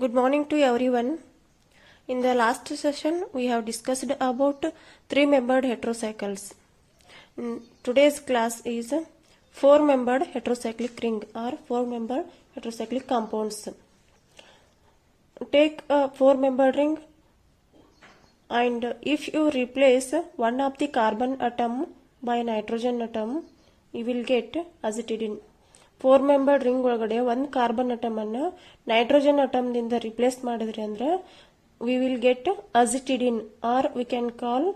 Good morning to everyone. In the last session, we have discussed about three-membered heterocycles. Today's class is four-membered heterocyclic ring or four-membered heterocyclic compounds. Take a four-membered ring, and if you replace one of the carbon atom by nitrogen atom, you will get azitidine. Four membered ring ಒಳಗಡೆ ಒಂದು carbon atom ಅನ್ನು nitrogen atom ದಿಂದ replace ಮಾಡಿದ್ರಿ ಅಂದ್ರೆ we will get azetidine or we can call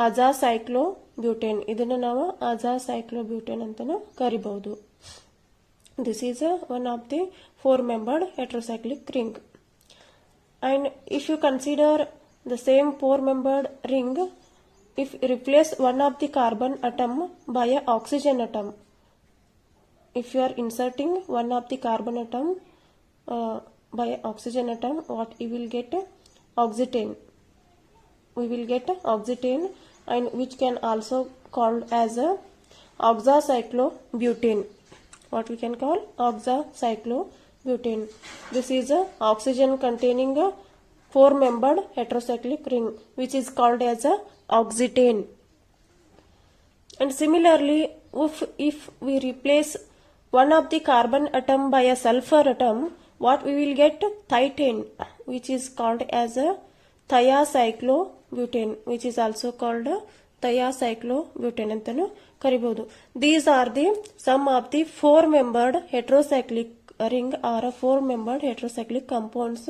azacyclobutane. ಇದನ್ನು ನಾವು azacyclobutane ಅಂತಾನು ಕರಿಬಹುದು. This is one of the four membered heterocyclic ring. And if you consider the same four membered ring, if you replace one of the carbon atom by a oxygen atom, if you are inserting one of the carbon atom by oxygen atom, what you will get? Oxetane. We will get oxetane, and which can also called as a oxacyclobutane. What we can call oxacyclobutane. This is a oxygen containing a four membered heterocyclic ring, which is called as a oxetane. And similarly, if we replace one of the carbon atom by a sulfur atom, what we will get? Thietane, which is called as a thiacyclobutane, which is also called thiacyclobutane antanu karibodu. These are the some of the four membered heterocyclic ring or four membered heterocyclic compounds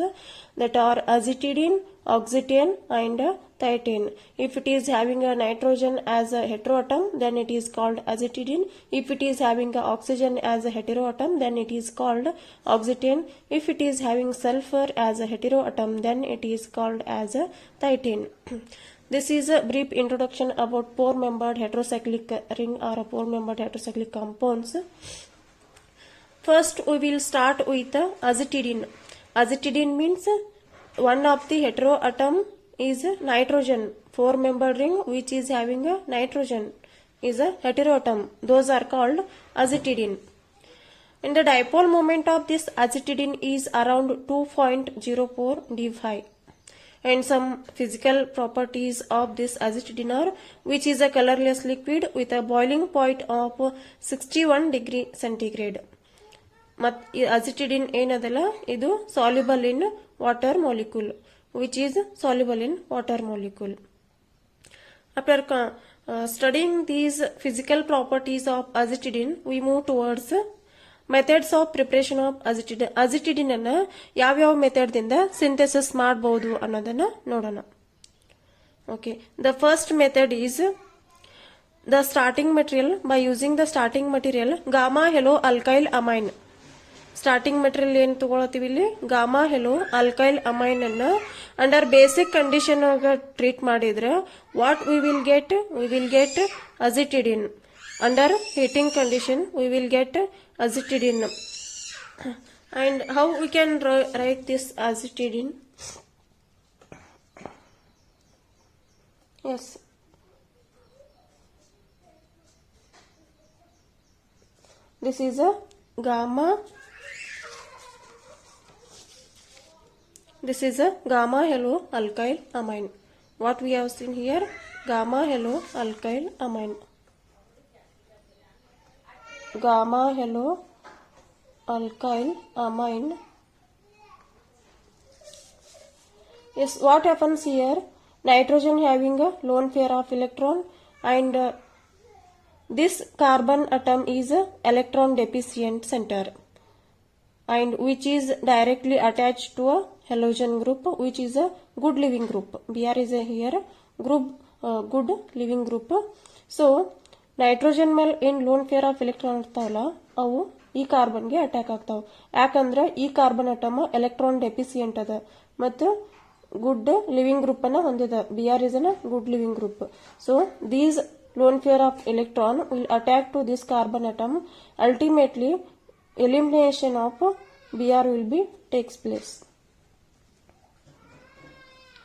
that are azitidine, oxetane and thietane. If it is having a nitrogen as a heteroatom, then it is called azitidine. If it is having a oxygen as a heteroatom, then it is called oxetane. If it is having sulfur as a heteroatom, then it is called as a thietane. This is a brief introduction about four membered heterocyclic ring or four membered heterocyclic compounds. First, we will start with azitidine. Azitidine means one of the heteroatom is nitrogen. Four membered ring which is having a nitrogen is a heteroatom. Those are called azitidine. And the dipole moment of this azitidine is around 2.04 d5. And some physical properties of this azitidine are, which is a colorless liquid with a boiling point of 61 degree centigrade. ಮತ್ ಅಜಿಟಿಡಿನ್ ಏನದಲ್ಲ ಇದು soluble in water molecule, which is soluble in water molecule. After studying these physical properties of azitidine, we move towards methods of preparation of azitidine. ಅಜಿಟಿಡಿನ್ ಅನ್ನ ಯಾವ್ಯಾವ method ದಿಂದ synthesis ಮಾಡಬಹುದು ಅನ್ನೋದನ್ನ ನೋಡೋಣ. Okay, the first method is the starting material. By using the starting material gamma halo alkyl amine, starting material ಏನು ತಗೊಳತೀವಿ ಇಲ್ಲಿ gamma halo alkyl amine ಅನ್ನ ಅಂಡರ್ ಬೇಸಿಕ್ ಕಂಡೀಷನ್ ಟ್ರೀಟ್ ಮಾಡಿದ್ರೆ what we will get azetidine. Under heating condition we will get azetidine. And how we can write this azetidine? Yes, this is a gamma. This is a gamma halo alkyl amine. What we have seen here, gamma halo alkyl amine. Gamma halo alkyl amine. Yes, what happens here? Nitrogen having a lone pair of electron, and this carbon atom is a electron deficient center, and which is directly attached to a halogen group, which is a good living group. Br is a here group good living group. So nitrogen ಮೇಲೆ ಏನ್ loan pair of electron ಇರ್ತಾವಲ್ಲ ಅವು ಈ ಕಾರ್ಬನ್ಗೆ attack ಆಗ್ತಾವ. ಯಾಕಂದ್ರೆ ಈ carbon atom electron ಡೆಫಿಸಿಯೆಂಟ್ ಅದ ಮತ್ತು ಗುಡ್ ಲಿವಿಂಗ್ ಗ್ರೂಪ್ ಅನ್ನ ಹೊಂದಿದ. Br is a good living group. So these lone pair of electron will attack to this carbon atom. Ultimately, elimination of Br will be takes place.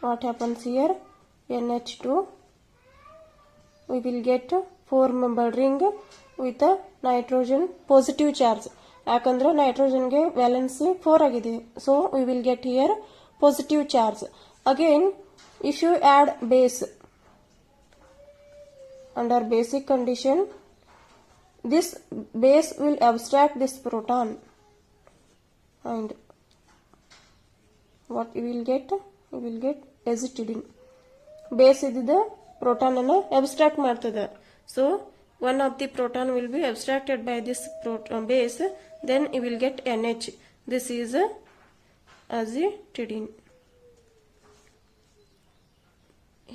What happens here? NH2. We will get four membered ring with a nitrogen positive charge. ಯಾಕಂದ್ರೆ ನೈಟ್ರೋಜನ್ಗೆ valency 4 ಆಗಿದೆ. So we will get here positive charge. Again if you add base under basic condition, this base will abstract this proton and what you will get azitidine. Base idida proton anna abstract ಮಾಡ್ತದೆ. So one of the proton will be abstracted by this base, then you will get NH. This is azitidine.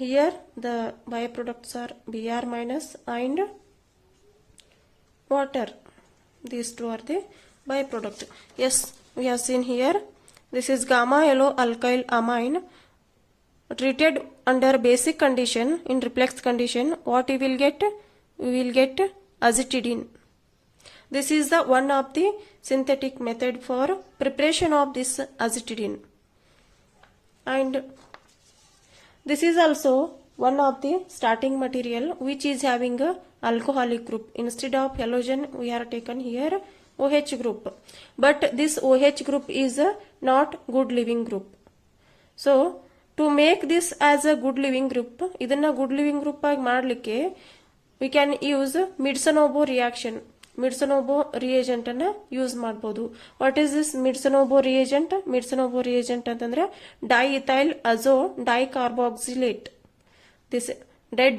Here the byproducts are Br minus and water. These two are the byproduct. Yes, we have seen here. This is gamma yellow alkyl amine treated under basic condition. In reflex condition, what you will get? We will get azitidine. This is the one of the synthetic method for preparation of this azitidine, and this is also one of the starting material which is having a alcoholic group. Instead of halogen we are taken here OH group, but this OH group is not good living group. So to make this as a good living group, idanna good living group agi madlikke we can use Mitsunobu reaction. Mitsunobu reagent anna use ಮಾಡಬಹುದು. What is this Mitsunobu reagent? Mitsunobu reagent ಅಂತಂದ್ರೆ diethyl azo dicarboxylate. This dead,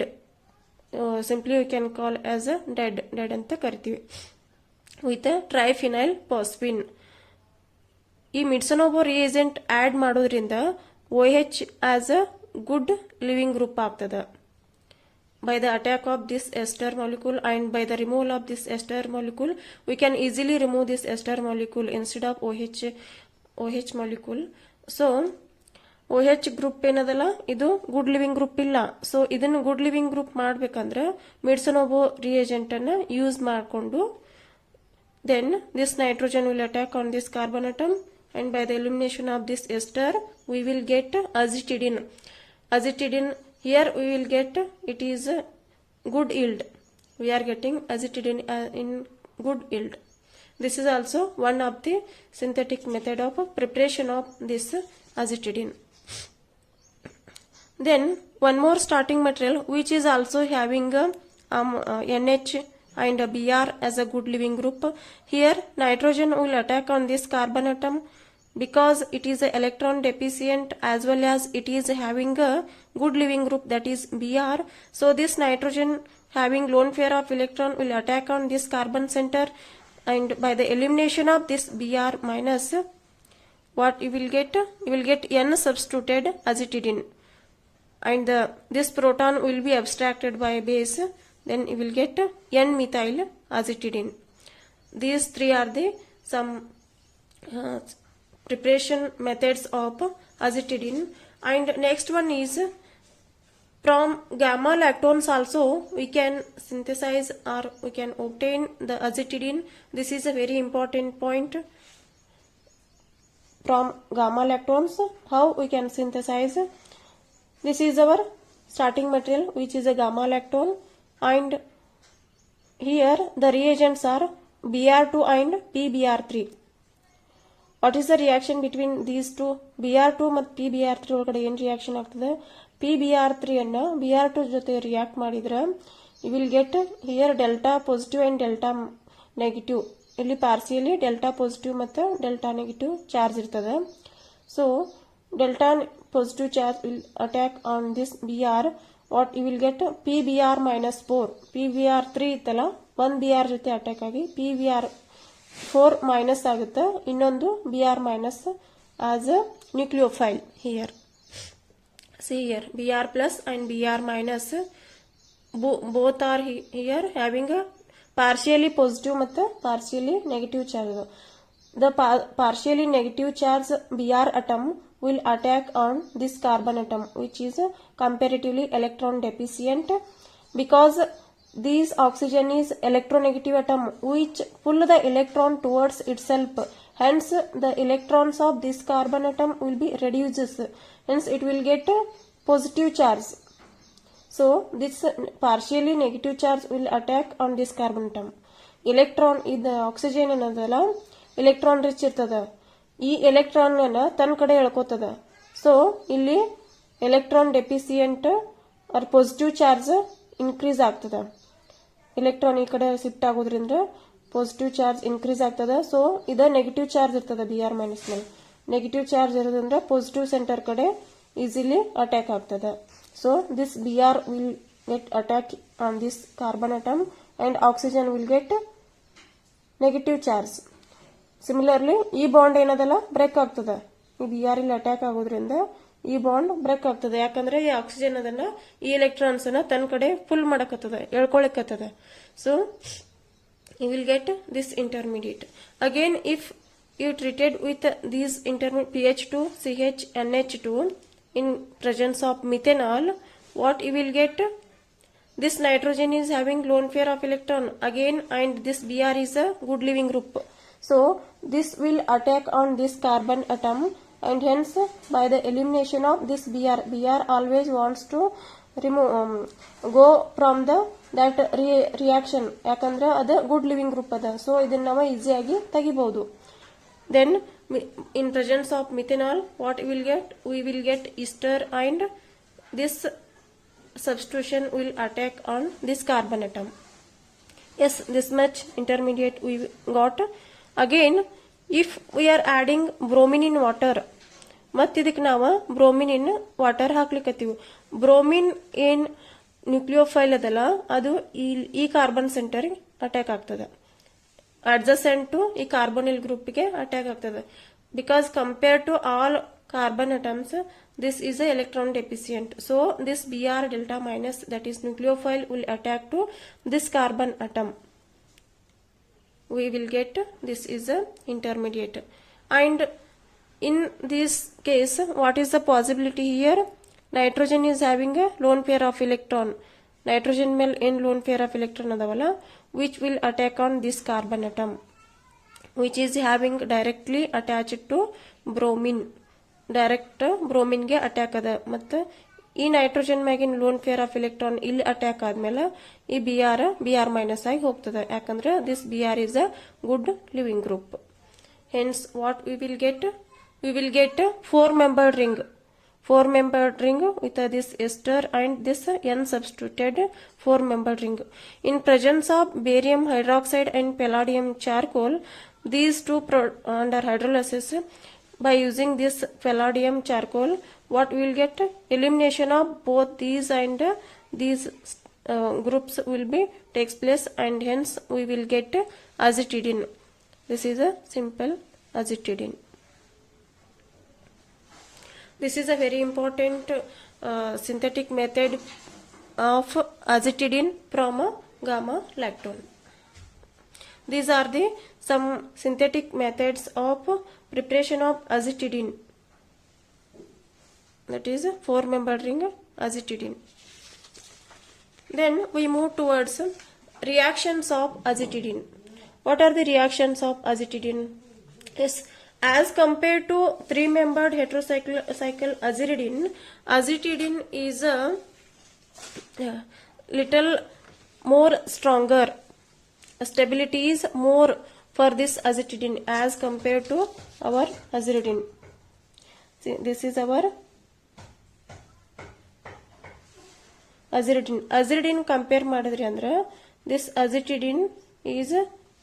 simply we can call as a dead ಅಂತ ಕರಿತೀವಿ, with a triphenyl phosphine. ಈ Mitsunobu reagent add ಮಾಡೋದ್ರಿಂದ OH as a good living group ಆಗ್ತದೆ. By the attack of this ester molecule and by the removal of this ester molecule, we can easily remove this ester molecule instead of OH molecule. So OH group ಏನದಲ್ಲ ಇದು good leaving group ಇಲ್ಲ. So ಇದನ್ನು good leaving group ಮಾಡ್ಬೇಕಂದ್ರೆ Mitsunobu reagent ಅನ್ನ use ಮಾಡಿಕೊಂಡು then this nitrogen will attack on this carbon atom and by the elimination of this ester we will get azetidine. Here we will get it is good yield. We are getting azitidine in good yield. This is also one of the synthetic method of preparation of this azitidine. Then one more starting material which is also having NH and Br as a good living group. Here nitrogen will attack on this carbon atom because it is a electron deficient as well as it is having a good living group, that is Br. So this nitrogen having lone pair of electron will attack on this carbon center, and by the elimination of this Br minus, what you will get? You will get N substituted azitidine, and this proton will be abstracted by a base, then you will get N methyl azitidine. These three are the some preparation methods of azitidine. And next one is from gamma lactones also we can synthesize or we can obtain the azitidine. This is a very important point. From gamma lactones how we can synthesize? This is our starting material which is a gamma lactone, and here the reagents are Br2 and PBr3. What is the reaction between these two? Br2 ಮತ್ತು PBr3 ಒಳಗಡೆ ಏನು reaction ಆಗ್ತದೆ? PBr3 ಅನ್ನ Br2 ಜೊತೆ react ಮಾಡಿದ್ರೆ you will get here delta positive and delta negative. ಇಲ್ಲಿ partially delta positive ಮತ್ತು delta negative charge ಇರ್ತದೆ. So delta positive charge will attack on this Br. What you will get PBr minus 4. PBr3 ಇತ್ತಲ್ಲ, ಒಂದು Br ಜೊತೆ attack ಆಗಿ PBr4 minus ಆಗುತ್ತೆ, ಇನ್ನೊಂದು Br minus as a nucleophile. Here see here Br plus and Br minus both are here having a partially positive ಮತ್ತು partially negative charge. The partially negative charge Br atom will attack on this carbon atom which is comparatively electron deficient, because this oxygen is electronegative atom which pull the electron towards itself. Hence the electrons of this carbon atom will be reduces. Hence it will get a positive charge. So this partially negative charge will attack on this carbon atom. Electron ಇದು oxygen ಅನ್ನೋದಲ್ಲ electron rich ಇರ್ತದ. ಈ electron ಅನ್ನ ತನ್ನ ಕಡೆ ಎಳ್ಕೋತದ. So ಇಲ್ಲಿ electron deficient or positive charge increase ಆಗ್ತದ. ಎಲೆಕ್ಟ್ರಾನ್ ಈ ಕಡೆ ಶಿಫ್ಟ್ ಆಗೋದ್ರಿಂದ ಪಾಸಿಟಿವ್ ಚಾರ್ಜ್ ಇನ್ಕ್ರೀಸ್ ಆಗ್ತದ. ಸೊ ಇದು ನೆಗೆಟಿವ್ ಚಾರ್ಜ್ ಇರ್ತದ Br ಮೈನಸ್ ನಲ್ಲಿ. ನೆಗೆಟಿವ್ ಚಾರ್ಜ್ ಇರೋದ್ರಿಂದ ಪಾಸಿಟಿವ್ ಸೆಂಟರ್ ಕಡೆ ಈಸಿಲಿ ಅಟ್ಯಾಕ್ ಆಗ್ತದ. So this Br will get attack on this carbon atom and oxygen will get negative charge. Similarly ಈ bond ಏನದಲ್ಲ break ಆಗ್ತದ. ಈ Br ಇಲ್ಲಿ ಅಟ್ಯಾಕ್ ಆಗೋದ್ರಿಂದ ಈ ಬಾಂಡ್ ಬ್ರೇಕ್ ಆಗ್ತದೆ. ಯಾಕಂದ್ರೆ ಈ ಆಕ್ಸಿಜನ್ ಅದನ್ನ ಈ ಎಲೆಕ್ಟ್ರಾನ್ಸ್ ಅನ್ನ ತನ್ನ ಕಡೆ ಫುಲ್ ಮಾಡಕತ್ತದ, ಎಳ್ಕೊಳಕತ್ತದ. So you will get this intermediate. Again, if you treated with these intermediate pH2 CH NH2 in presence of methanol, what you will get? This nitrogen is having lone pair of electron again, and this Br is a good leaving group. So this will attack on this carbon atom, and hence by the elimination of this Br always wants to remove go from that reaction. ಯಾಕಂದ್ರೆ ಅದು good leaving group ಅದ. So ಇದನ್ನ ನಾವು ಈಸಿಯಾಗಿ ತೆಗಿಬಹುದು. Then in presence of methanol what we will get ester, and this substitution will attack on this carbon atom. Yes, this much intermediate we got. Again, if we are adding bromine in water, ಮತ್ ಇದಕ್ಕೆ ನಾವು bromine in water ಹಾಕ್ಲಿಕ್ಕತ್ತೀವಿ. Bromine ಏನ್ nucleophile ಅದಲ್ಲ ಅದು ಈ carbon center attack ಆಗ್ತದೆ. Adjacent to ಈ ಕಾರ್ಬೊನಿಲ್ ಗ್ರೂಪ್ಗೆ ಅಟ್ಯಾಕ್ ಆಗ್ತದೆ. Because compare to all carbon atoms, this is a electron deficient. So this Br delta minus, that is nucleophile, will attack to this carbon atom. We will get this is a intermediate. And in this case, what is the possibility here? Nitrogen is having a lone pair of electron. Nitrogen mel in lone pair of electron adavalla, which will attack on this carbon atom, which is having directly attached to bromine. Direct ಬ್ರೋಮಿನ್ಗೆ attack ಅದ. ಮತ್ತು ಈ nitrogen ಮ್ಯಾಗಿನ lone pair of electron ಇಲ್ಲಿ attack ಆದ್ಮೇಲೆ ಈ Br minus ಆಗಿ ಹೋಗ್ತದೆ. ಯಾಕಂದ್ರೆ this Br is a good leaving group. Hence what we will get 4-membered ring. 4-membered ring with this ester and this N substituted 4-membered ring. In presence of barium hydroxide and palladium charcoal, these two under hydrolysis, by using this palladium charcoal, what we will get? Elimination of both these and these groups will be takes place, and hence we will get azitidine. This is a simple azitidine. This is a very important synthetic method of azitidine from a gamma lactone. These are the some synthetic methods of preparation of azitidine, that is 4-membered ring azitidine. Then we move towards reactions of azitidine. What are the reactions of azitidine? Yes, as compared to 3-membered heterocycle azitidine is a little more stronger. Stability is more for this azitidine as compared to our azitidine. See, this is our azitidine. Azitidine compare ಮಾಡಿದ್ರಿ ಅಂದ್ರೆ this azitidine is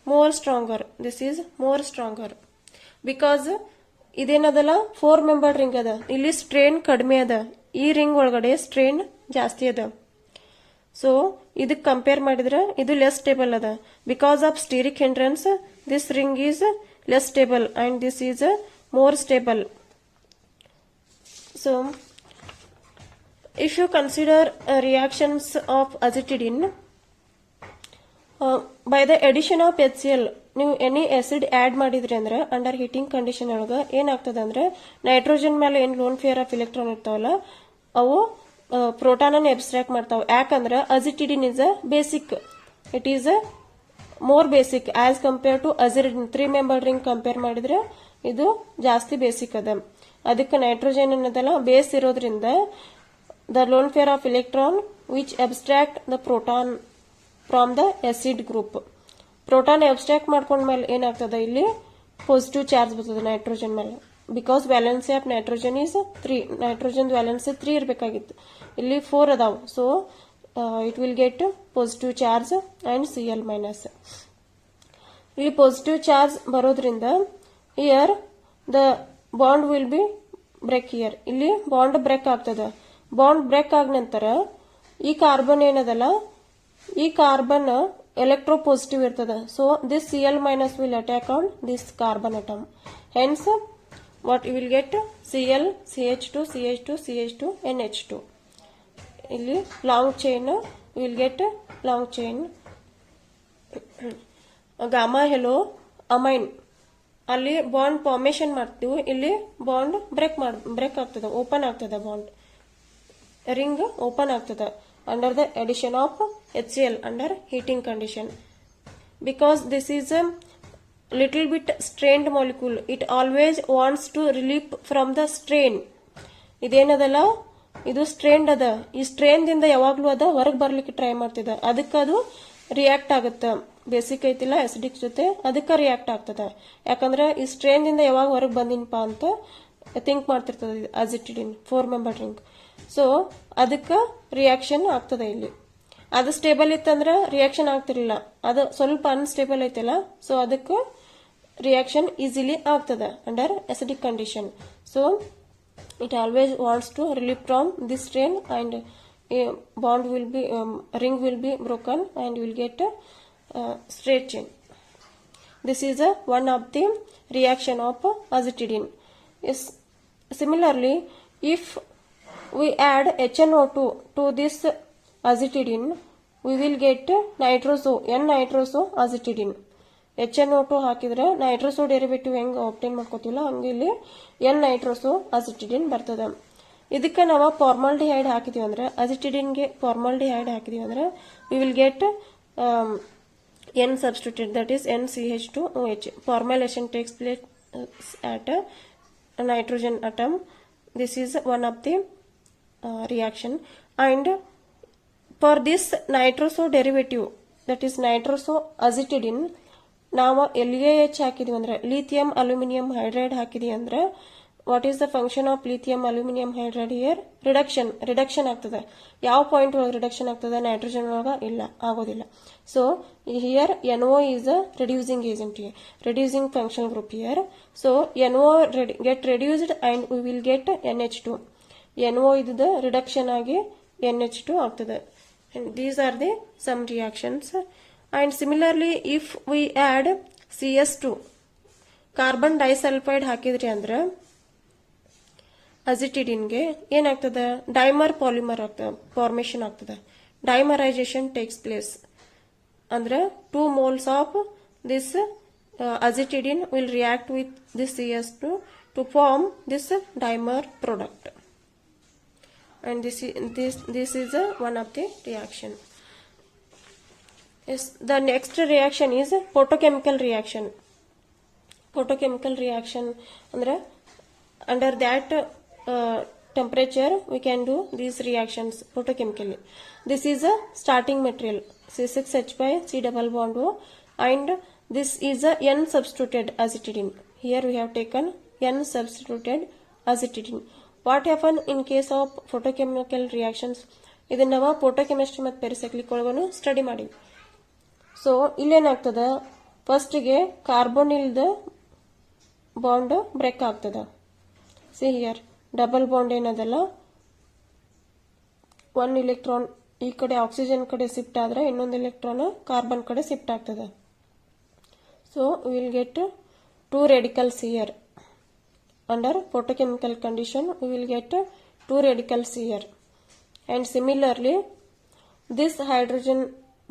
more stronger. This is more stronger because ಇದೇನದಲ್ಲ 4-membered ring ಅದ. ಇಲ್ಲಿ strain ಕಡಿಮೆ ಅದ, ಈ ring ಒಳಗಡೆ strain ಜಾಸ್ತಿ ಅದ. ಸೊ ಇದಕ್ಕೆ ಕಂಪೇರ್ ಮಾಡಿದ್ರೆ ಇದು ಲೆಸ್ ಸ್ಟೇಬಲ್ ಅದ. Because of steric hindrance this ring is less stable and this is more stable. So if you consider reactions of azitidine by the addition of HCl, ನೀವು any acid add ಮಾಡಿದ್ರಿ ಅಂದ್ರೆ under heating condition ಒಳಗ ಏನಾಗ್ತದೆ ಅಂದ್ರೆ nitrogen ಮೇಲೆ ಏನ್ loan pair of electron ಇರ್ತಾವಲ್ಲ ಅವು ಪ್ರೋಟಾನ್ ಅನ್ನು ಎಬ್ಸ್ಟ್ರಾಕ್ಟ್ ಮಾಡ್ತಾವ. ಯಾಕಂದ್ರೆ azitidine is a basic, it is a more basic as compare to azitidine. 3-membered ring compare ಮಾಡಿದ್ರೆ ಇದು ಜಾಸ್ತಿ ಬೇಸಿಕ್ ಅದ. ಅದಕ್ಕೆ ನೈಟ್ರೋಜನ್ ಅನ್ನೋದಲ್ಲ ಬೇಸ್ ಇರೋದ್ರಿಂದ the lone pair of electron which abstract the proton from the acid group. Proton abstract ಮಾಡ್ಕೊಂಡ್ಮೇಲೆ ಏನಾಗ್ತದೆ, ಇಲ್ಲಿ ಪಾಸಿಟಿವ್ ಚಾರ್ಜ್ ಬರ್ತದೆ ನೈಟ್ರೋಜನ್ ಮೇಲೆ. Because valency of nitrogen is 3, nitrogen valency 3 ಇರಬೇಕಾಗಿತ್ತು, ಇಲ್ಲಿ 4 ಅದಾವ. So it will get positive charge and Cl minus. ಇಲ್ಲಿ positive charge ಬರೋದ್ರಿಂದ here the bond will be break. Here ಇಲ್ಲಿ ಬಾಂಡ್ ಬ್ರೇಕ್ ಆಗ್ತದೆ. ಬಾಂಡ್ ಬ್ರೇಕ್ ಆದ ನಂತರ ಈ ಕಾರ್ಬನ್ ಏನದಲ್ಲ, ಈ ಕಾರ್ಬನ್ ಎಲೆಕ್ಟ್ರೋ ಪಾಸಿಟಿವ್ ಇರ್ತದೆ. So this Cl minus will attack on this carbon atom. Hence what you will get Cl, CH2, CH2, CH2, NH2. ಇಲ್ಲಿ long chain will get long chain. Gamma hello amine ಅಲ್ಲಿ bond formation ಮಾಡ್ತೀವಿ, ಇಲ್ಲಿ bond break ಆಗ್ತದೆ, open ಆಗ್ತದೆ, bond ring open ಆಗ್ತದೆ under the addition of HCl under heating condition. Because this is a little bit strained molecule, it always wants to relieve from the strain. ಇದೇನದಲ್ಲ, ಇದು ಸ್ಟ್ರೇನ್ಡ್ ಅದ. ಈ strain ದಿಂದ ಯಾವಾಗ್ಲೂ ಅದ ಹೊರಗೆ ಬರ್ಲಿಕ್ಕೆ ಟ್ರೈ ಮಾಡ್ತಿದ, ಅದಕ್ಕೆ ಅದು ರಿಯಾಕ್ಟ್ ಆಗುತ್ತೆ. ಬೇಸಿಕ್ ಐತಿಲ್ಲ ಅಸಿಡಿಕ್ ಜೊತೆ, ಅದಕ್ಕೆ ರಿಯಾಕ್ಟ್ ಆಗ್ತದೆ. ಯಾಕಂದ್ರೆ ಈ ಸ್ಟ್ರೇನ್ ದಿಂದ ಯಾವಾಗ ಹೊರಗೆ ಬಂದಿನಪಾ ಅಂತ ಥಿಂಕ್ ಮಾಡ್ತಿರ್ತದೆ ಅಜಿಟಿಡಿನ್ 4 ಮೆಂಬರ್ ರಿಂಗ್. ಸೊ ಅದಕ್ಕೆ ರಿಯಾಕ್ಷನ್ ಆಗ್ತದೆ. ಇಲ್ಲಿ ಅದು ಸ್ಟೇಬಲ್ ಇತ್ತಂದ್ರೆ ರಿಯಾಕ್ಷನ್ ಆಗ್ತಿರ್ಲಿಲ್ಲ, ಅದು ಸ್ವಲ್ಪ ಅನ್ಸ್ಟೇಬಲ್ ಐತಲ್ಲ, ಸೊ ಅದಕ್ಕೆ ರಿಯಾಕ್ಷನ್ ಈಸಿಲಿ ಆಗ್ತದೆ under acidic condition. So it always wants to relieve from this strain and a bond will be ring will be broken and you will get a straight chain. This is one of the reaction of azitidine. Yes, similarly, if we add HNO2 to this azitidine, we will get nitroso, N-nitroso azitidine. HNO2 ಹಾಕಿದ್ರೆ ನೈಟ್ರೋಸೋ derivative ಹೆಂಗೆ ಆಬ್ಟೈನ್ ಮಾಡ್ಕೋತೀವಲ್ಲ ಹಂಗೆ ಇಲ್ಲಿ N-ನೈಟ್ರೋಸೋ ಅಜಿಟಿಡಿನ್ ಬರ್ತದೆ. ಇದಕ್ಕೆ ನಾವು formaldehyde ಹಾಕಿದೀವಿ ಅಂದ್ರೆ, ಅಜಿಟಿಡಿನ್ಗೆ formaldehyde ಹಾಕಿದೀವಿ ಅಂದ್ರೆ we will get N substituted, that is NCH2OH. Formylation takes place at a nitrogen atom. This is one of the reaction. And for this nitroso derivative, that is nitroso azitidine, ನಾವು LaH ಹಾಕಿದೀವಿ ಅಂದ್ರೆ lithium aluminium hydride ಹಾಕಿದೀವಿ ಅಂದ್ರೆ what is the function of lithium aluminium hydride? Here reduction ಆಗ್ತದೆ. ಯಾವ point ಒಳಗೆ reduction ಆಗ್ತದೆ? Nitrogen ಒಳಗ ಇಲ್ಲ, ಆಗೋದಿಲ್ಲ. So here NO is a reducing agent here, reducing functional group here. So NO get reduced and we will get NH2. NO ಇದು reduction ಆಗಿ NH2 ಆಗ್ತದೆ. And these are the some reactions. And similarly, if we add CS2, carbon disulphide ಹಾಕಿದ್ರಿ ಅಂದ್ರೆ ಅಜಿಟಿಡಿನ್ಗೆ ಏನಾಗ್ತದೆ? Dimer polymer ಆಗ್ತದೆ, formation ಆಗ್ತದೆ. Dimerisation takes place ಅಂದ್ರೆ 2 moles of this azitidine will react with this CS2 to form this dimer product. And this is one of the reaction. Yes, the next reaction is photochemical reaction. Photochemical reaction andre under that temperature we can do these reactions photochemically. This is a starting material C6H by C double bond O, and this is a N substituted azitidine. Here we have taken N substituted azitidine. What happen in case of photochemical reactions? ಇದನ್ನ ನಾವು ಫೋಟೋಕೆಮಿಸ್ಟ್ರಿ ಮತ್ತು ಪೆರಿಸೈಕ್ಲಿಕ್ ಒಳಗೂ study ಮಾಡಿವಿ. So ಇಲ್ಲೇನಾಗ್ತದ, ಫಸ್ಟಿಗೆ ಕಾರ್ಬೋನಿಲ್ದ bond break ಆಗ್ತದ. See here double bond ಏನದಲ್ಲ, 1 electron ಈ ಕಡೆ ಆಕ್ಸಿಜನ್ ಕಡೆ ಶಿಫ್ಟ್ ಆದ್ರೆ ಇನ್ನೊಂದು ಎಲೆಕ್ಟ್ರಾನ್ ಕಾರ್ಬನ್ ಕಡೆ ಶಿಫ್ಟ್ ಆಗ್ತದೆ. So will get 2 radicals here. Under photochemical condition we will get 2 radicals here. And similarly this hydrogen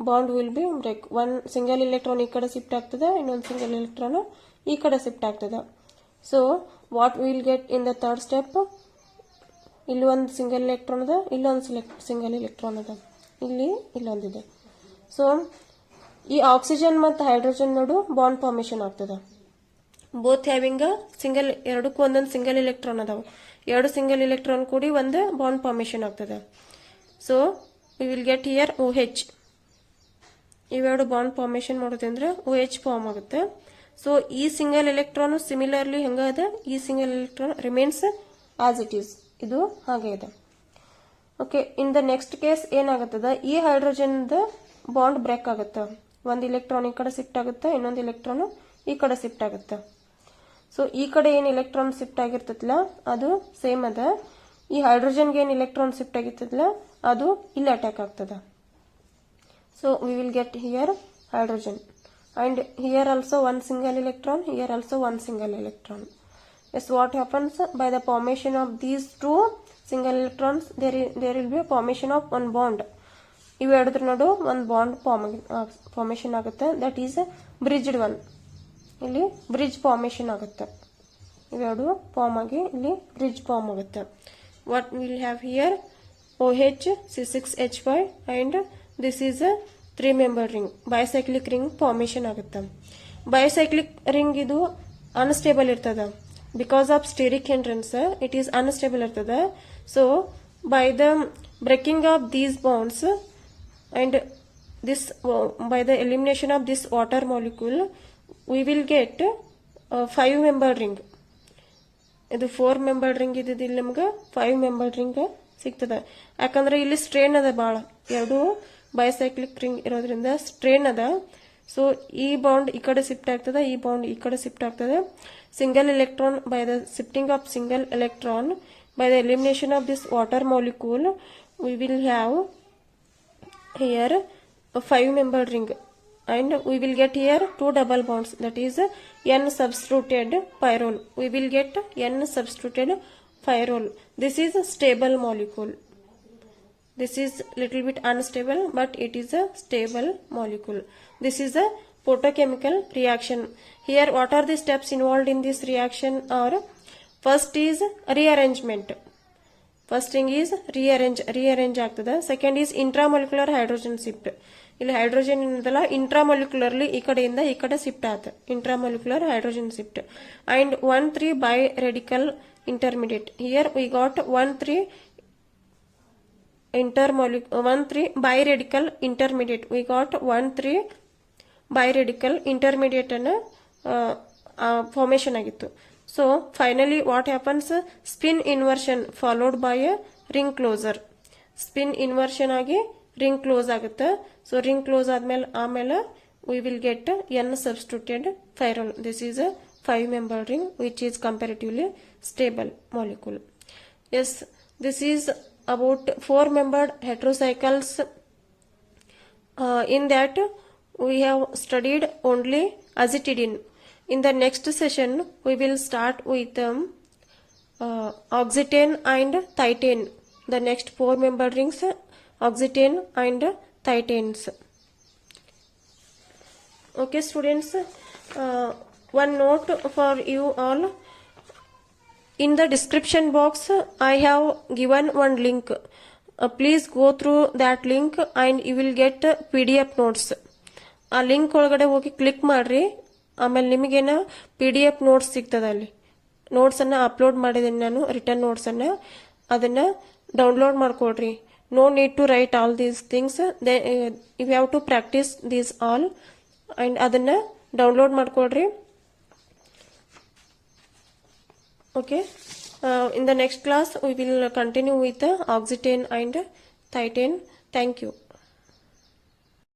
bond will be break. One single electron ಈ ಕಡೆ ಶಿಫ್ಟ್ ಆಗ್ತದೆ, ಇನ್ನೊಂದು ಸಿಂಗಲ್ ಎಲೆಕ್ಟ್ರಾನ್ ಈ ಕಡೆ ಶಿಫ್ಟ್ ಆಗ್ತದೆ. So what will get in the third step? ಇಲ್ಲಿ ಒಂದು single electron ಅದ, ಇಲ್ಲೊಂದು ಸಿಂಗಲ್ ಎಲೆಕ್ಟ್ರಾನ್ ಅದ, ಇಲ್ಲಿ ಇಲ್ಲೊಂದಿದೆ. ಸೊ ಈ ಆಕ್ಸಿಜನ್ ಮತ್ತು ಹೈಡ್ರೋಜನ್ ನೋಡು ಬಾಂಡ್ ಫಾರ್ಮೇಶನ್ ಆಗ್ತದೆ. ಬೋತ್ ಹ್ಯಾವಿಂಗ್ ಸಿಂಗಲ್, ಎರಡಕ್ಕೂ ಒಂದೊಂದು ಸಿಂಗಲ್ ಎಲೆಕ್ಟ್ರಾನ್ ಅದಾವ. 2 ಸಿಂಗಲ್ ಎಲೆಕ್ಟ್ರಾನ್ ಕೂಡಿ ಒಂದು ಬಾಂಡ್ ಫಾರ್ಮೇಶನ್ ಆಗ್ತದೆ. So we will get here OH. ಇವೆರಡು ಬಾಂಡ್ ಫಾರ್ಮೇಶನ್ ಮಾಡೋದಂದ್ರೆ OH ಫಾರ್ಮ್ ಆಗುತ್ತೆ. ಸೊ ಈ ಸಿಂಗಲ್ ಎಲೆಕ್ಟ್ರಾನ್ ಸಿಮಿಲರ್ಲಿ ಹೆಂಗ ಅದ, ಈ single electron remains as it is, ಇದು ಹಾಗೆ ಇದೆ. Okay, in the next case ಏನಾಗುತ್ತದ, ಈ ಹೈಡ್ರೋಜನ್ ಬಾಂಡ್ ಬ್ರೇಕ್ ಆಗುತ್ತೆ. ಒಂದು ಇಲೆಕ್ಟ್ರಾನ್ ಈ ಕಡೆ ಶಿಫ್ಟ್ ಆಗುತ್ತೆ, ಇನ್ನೊಂದು ಇಲೆಕ್ಟ್ರಾನ್ ಈ ಕಡೆ ಶಿಫ್ಟ್ ಆಗುತ್ತೆ. ಸೊ ಈ ಕಡೆ ಏನ್ ಇಲೆಕ್ಟ್ರಾನ್ ಶಿಫ್ಟ್ ಆಗಿರ್ತದಲ್ಲ ಅದು ಸೇಮ್ ಅದ, ಈ ಹೈಡ್ರೋಜನ್ಗೆ ಏನ್ ಇಲೆಕ್ಟ್ರಾನ್ ಶಿಫ್ಟ್ ಆಗಿರ್ತದಲ್ಲ ಅದು ಇಲ್ಲಿ ಅಟ್ಯಾಕ್ ಆಗ್ತದ. So we will get here hydrogen and here also one single electron, here also one single electron. Yes, what happens by the formation of these two single electrons, there will be a formation of one bond. ಇವೆರಡರ ನಡು ಒಂದು bond formation ಆಗುತ್ತೆ, that is bridged one. ಇಲ್ಲಿ bridge formation ಆಗುತ್ತೆ, ಇವೆರಡು form ಆಗಿ ಇಲ್ಲಿ bridge form ಆಗುತ್ತೆ. What will have here OH C6H5 and this is a 3-member ring, bicyclic ring formation ಆಗುತ್ತೆ. ಬಯೋಸೈಕ್ಲಿಕ್ ರಿಂಗ್ ಇದು ಅನ್ಸ್ಟೇಬಲ್ ಇರ್ತದ, because of steric hindrance it is unstable ಇರ್ತದ. So by the breaking of these bonds and this by the elimination of this water molecule we will get a 5-member ring. ಇದು 4-member ring ಇದ್ದಿದ್ದು ಇಲ್ಲಿ ನಮ್ಗೆ 5-member ring ಸಿಗ್ತದ. ಯಾಕಂದ್ರೆ ಇಲ್ಲಿ strain ಅದ ಬಾಳ, ಎರಡು ಬಯೋಸೈಕ್ಲಿಕ್ ರಿಂಗ್ ಇರೋದ್ರಿಂದ ಸ್ಟ್ರೇನ್ ಅದ. ಸೊ ಈ ಬಾಂಡ್ ಈ ಕಡೆ ಶಿಫ್ಟ್ ಆಗ್ತದ, ಈ ಬಾಂಡ್ ಈ ಕಡೆ ಶಿಫ್ಟ್ ಆಗ್ತದೆ. Single electron by the shifting of single electron by the elimination of this water molecule we will have here a 5-member ring and we will get here 2 double bonds, that is N substituted pyrrole. We will get N substituted pyrrole. This is a stable molecule. This is little bit unstable but it is a stable molecule. This is a photochemical reaction. Here what are the steps involved in this reaction are, first is rearrangement. First thing is rearrange ಆಗ್ತದ. Second is intramolecular hydrogen shift. ಇಲ್ಲಿ hydrogen ಏನದಲ್ಲ intramolecularly ಈ ಕಡೆಯಿಂದ ಈ ಕಡೆ shift ಆತ, intramolecular hydrogen shift. And 1,3 biradical intermediate. Here we got 1,3 biradical intermediate. We got 1,3 biradical intermediate ಅನ್ನ formation ಆಗಿತ್ತು. So finally what happens, spin inversion followed by a ring closure. Spin inversion ಆಗಿ ring close ಆಗುತ್ತೆ. So ring close ಆಮೇಲೆ we will get N substituted pyrrole. This is a 5-member ring which is comparatively stable molecule. Yes, this is about 4-membered heterocycles. In that we have studied only azitidine. In the next session we will start with oxetane and thioetane. The next 4-member rings, oxetane and thioetanes. Okay students, one note for you all. In the description box I have given one link. Please go through that link and you will get PDF notes. ಆ link ಒಳಗಡೆ ಹೋಗಿ click ಮಾಡ್ರಿ, ಆಮೇಲೆ ನಿಮಗೇನ PDF notes ಸಿಗ್ತದ. ಅಲ್ಲಿ notes ಅನ್ನ upload ಮಾಡಿದ್ದೀನಿ ನಾನು, ರಿಟರ್ನ್ ನೋಟ್ಸ್ ಅನ್ನ, ಅದನ್ನ ಡೌನ್ಲೋಡ್ ಮಾಡ್ಕೊಳ್ರಿ. No need to write all these things. You have to practice these all and ಅದನ್ನ ಡೌನ್ಲೋಡ್ ಮಾಡ್ಕೊಳ್ರಿ. Okay, in the next class we will continue with the oxetane and thioetane. Thank you.